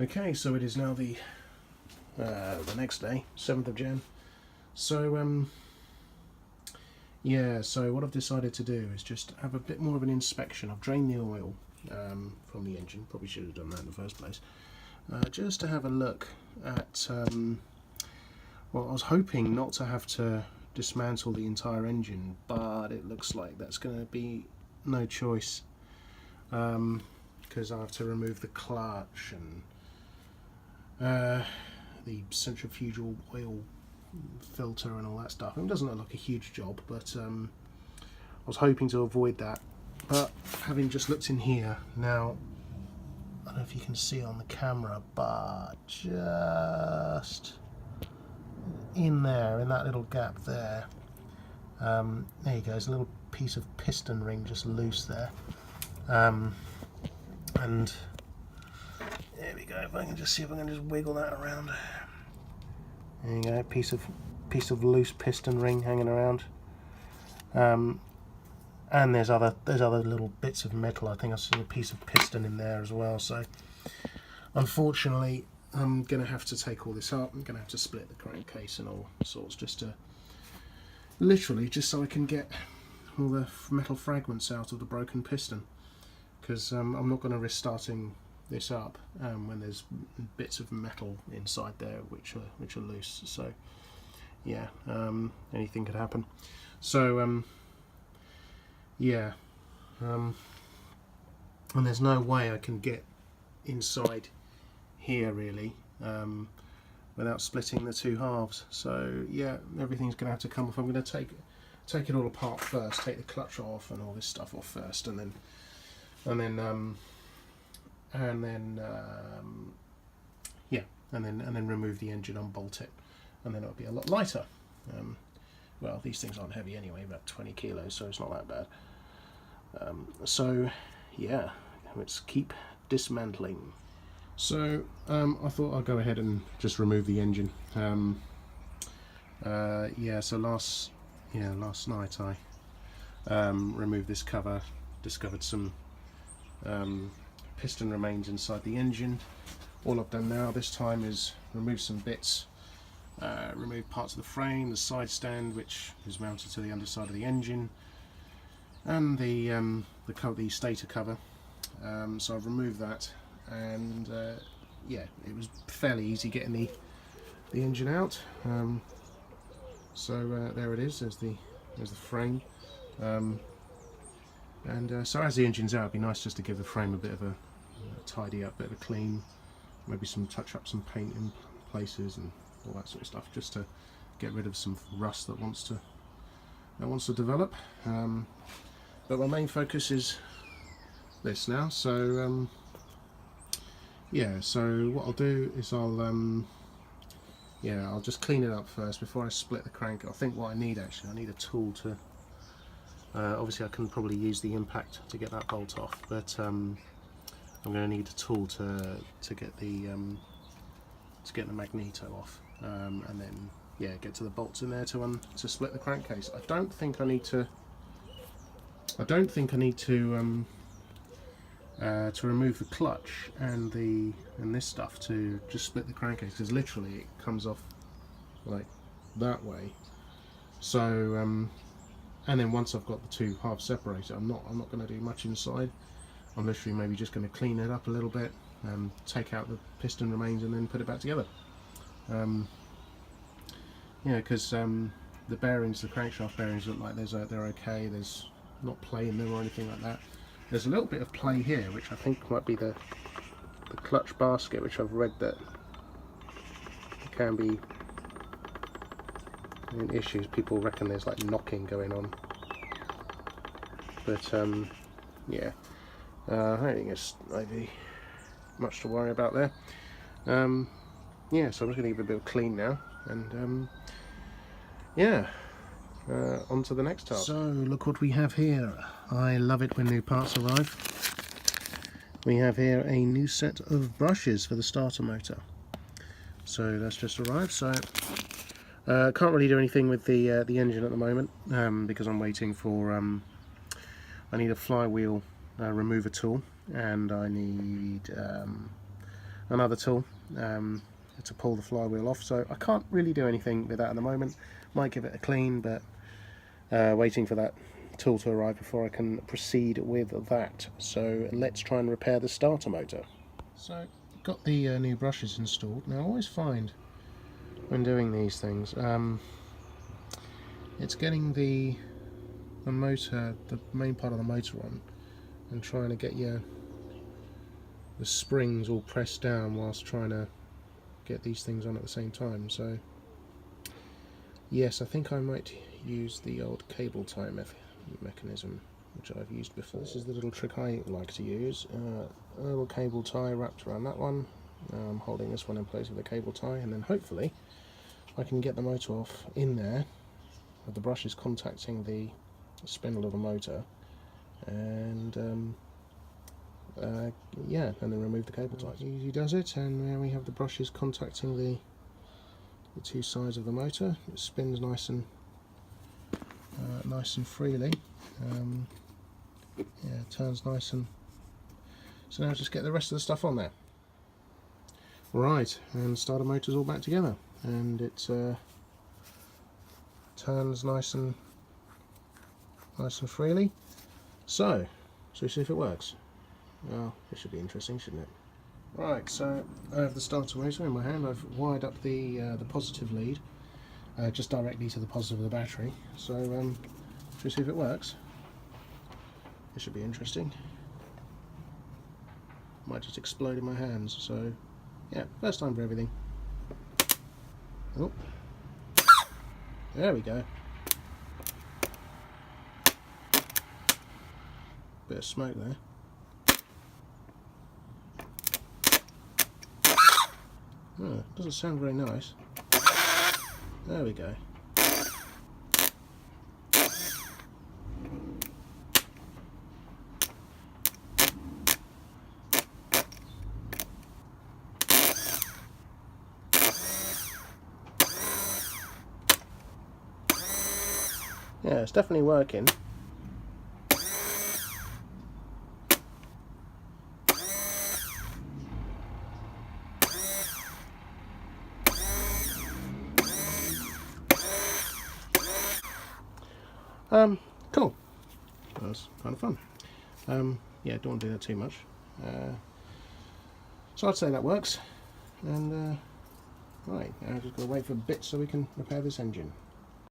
Okay, so it is now the next day, 7th of Jan. So yeah, so what I've decided to do is just have a bit more of an inspection. I've drained the oil from the engine. Probably should have done that in the first place. Just to have a look at, well, I was hoping not to have to dismantle the entire engine, but it looks like that's going to be no choice, because I have to remove the clutch and the centrifugal oil filter and all that stuff. It doesn't look like a huge job, but I was hoping to avoid that. But having just looked in here now, I don't know if you can see on the camera, but just in there, in that little gap there, there you go, there's a little piece of piston ring just loose there, and there we go. If I can just see if I can just wiggle that around. There you go, piece of loose piston ring hanging around, and there's other little bits of metal. I think I see a piece of piston in there as well. So unfortunately, I'm going to have to take all this up. I'm going to have to split the crankcase and all sorts, just to literally just so I can get all the metal fragments out of the broken piston, because I'm not going to risk starting this up when there's bits of metal inside there which are loose. So yeah, anything could happen. So yeah, and there's no way I can get inside here really without splitting the two halves. So yeah, everything's going to have to come off. I'm going to take it all apart first, take the clutch off and all this stuff off first, and then remove the engine, unbolt it, and then it'll be a lot lighter. Well, these things aren't heavy anyway, about 20 kilos, so it's not that bad. So yeah, let's keep dismantling. So I thought I'd go ahead and just remove the engine. Yeah, so last night I removed this cover, discovered some piston remains inside the engine. All I've done now this time is remove some bits, remove parts of the frame, the side stand which is mounted to the underside of the engine, and the stator cover. So I've removed that, and yeah, it was fairly easy getting the engine out. So there it is. There's the frame. And so as the engine's out, it'd be nice just to give the frame a bit of a tidy up, bit of a clean, maybe touch up some paint in places and all that sort of stuff, just to get rid of some rust that wants to develop. But my main focus is this now. So yeah, so what I'll do is I'll just clean it up first before I split the crank. I think what I need I need a tool to. Obviously I can probably use the impact to get that bolt off, but I'm going to need a tool to get the magneto off, and then yeah, get to the bolts in there to split the crankcase. I don't think I need to remove the clutch and this stuff to just split the crankcase, because literally it comes off like that way. So and then once I've got the two halves separated, I'm not going to do much inside. I'm literally maybe just going to clean it up a little bit, take out the piston remains, and then put it back together. Yeah, because the bearings, the crankshaft bearings, look like they're okay. There's not play in them or anything like that. There's a little bit of play here, which I think might be the clutch basket, which I've read that can be issues. People reckon there's like knocking going on, but yeah, I don't think it's maybe much to worry about there. Yeah, so I'm just going to give it a bit of clean now, and yeah, on to the next task. So look what we have here. I love it when new parts arrive. We have here a new set of brushes for the starter motor. So that's just arrived. So can't really do anything with the engine at the moment, because I'm waiting for I need a flywheel remover tool, and I need another tool to pull the flywheel off, so I can't really do anything with that at the moment. Might give it a clean, but waiting for that tool to arrive before I can proceed with that. So let's try and repair the starter motor. So got the new brushes installed. Now I always find when doing these things, it's getting the motor, the main part of the motor on, and trying to get the springs all pressed down whilst trying to get these things on at the same time. So yes, I think I might use the old cable tie mechanism, which I've used before. This is the little trick I like to use. A little cable tie wrapped around that one. I'm holding this one in place with a cable tie, and then hopefully I can get the motor off in there with the brushes contacting the spindle of the motor, and yeah, and then remove the cable ties. Easy does it, and now we have the brushes contacting the two sides of the motor. It spins nice and freely. Yeah, it turns nice, and so now just get the rest of the stuff on there. Right, and starter motor's all back together, and it turns nice and freely. So we see if it works. Well, this should be interesting, shouldn't it? Right, so I have the starter motor in my hand. I've wired up the positive lead just directly to the positive of the battery. So should we see if it works? This should be interesting. Might just explode in my hands. So yeah, first time for everything. Oh, there we go. Bit of smoke there. Oh, doesn't sound very nice. There we go. Yeah, it's definitely working. Cool. That was kind of fun. Yeah, don't want to do that too much. So I'd say that works. And right, now I've just got to wait for bits so we can repair this engine.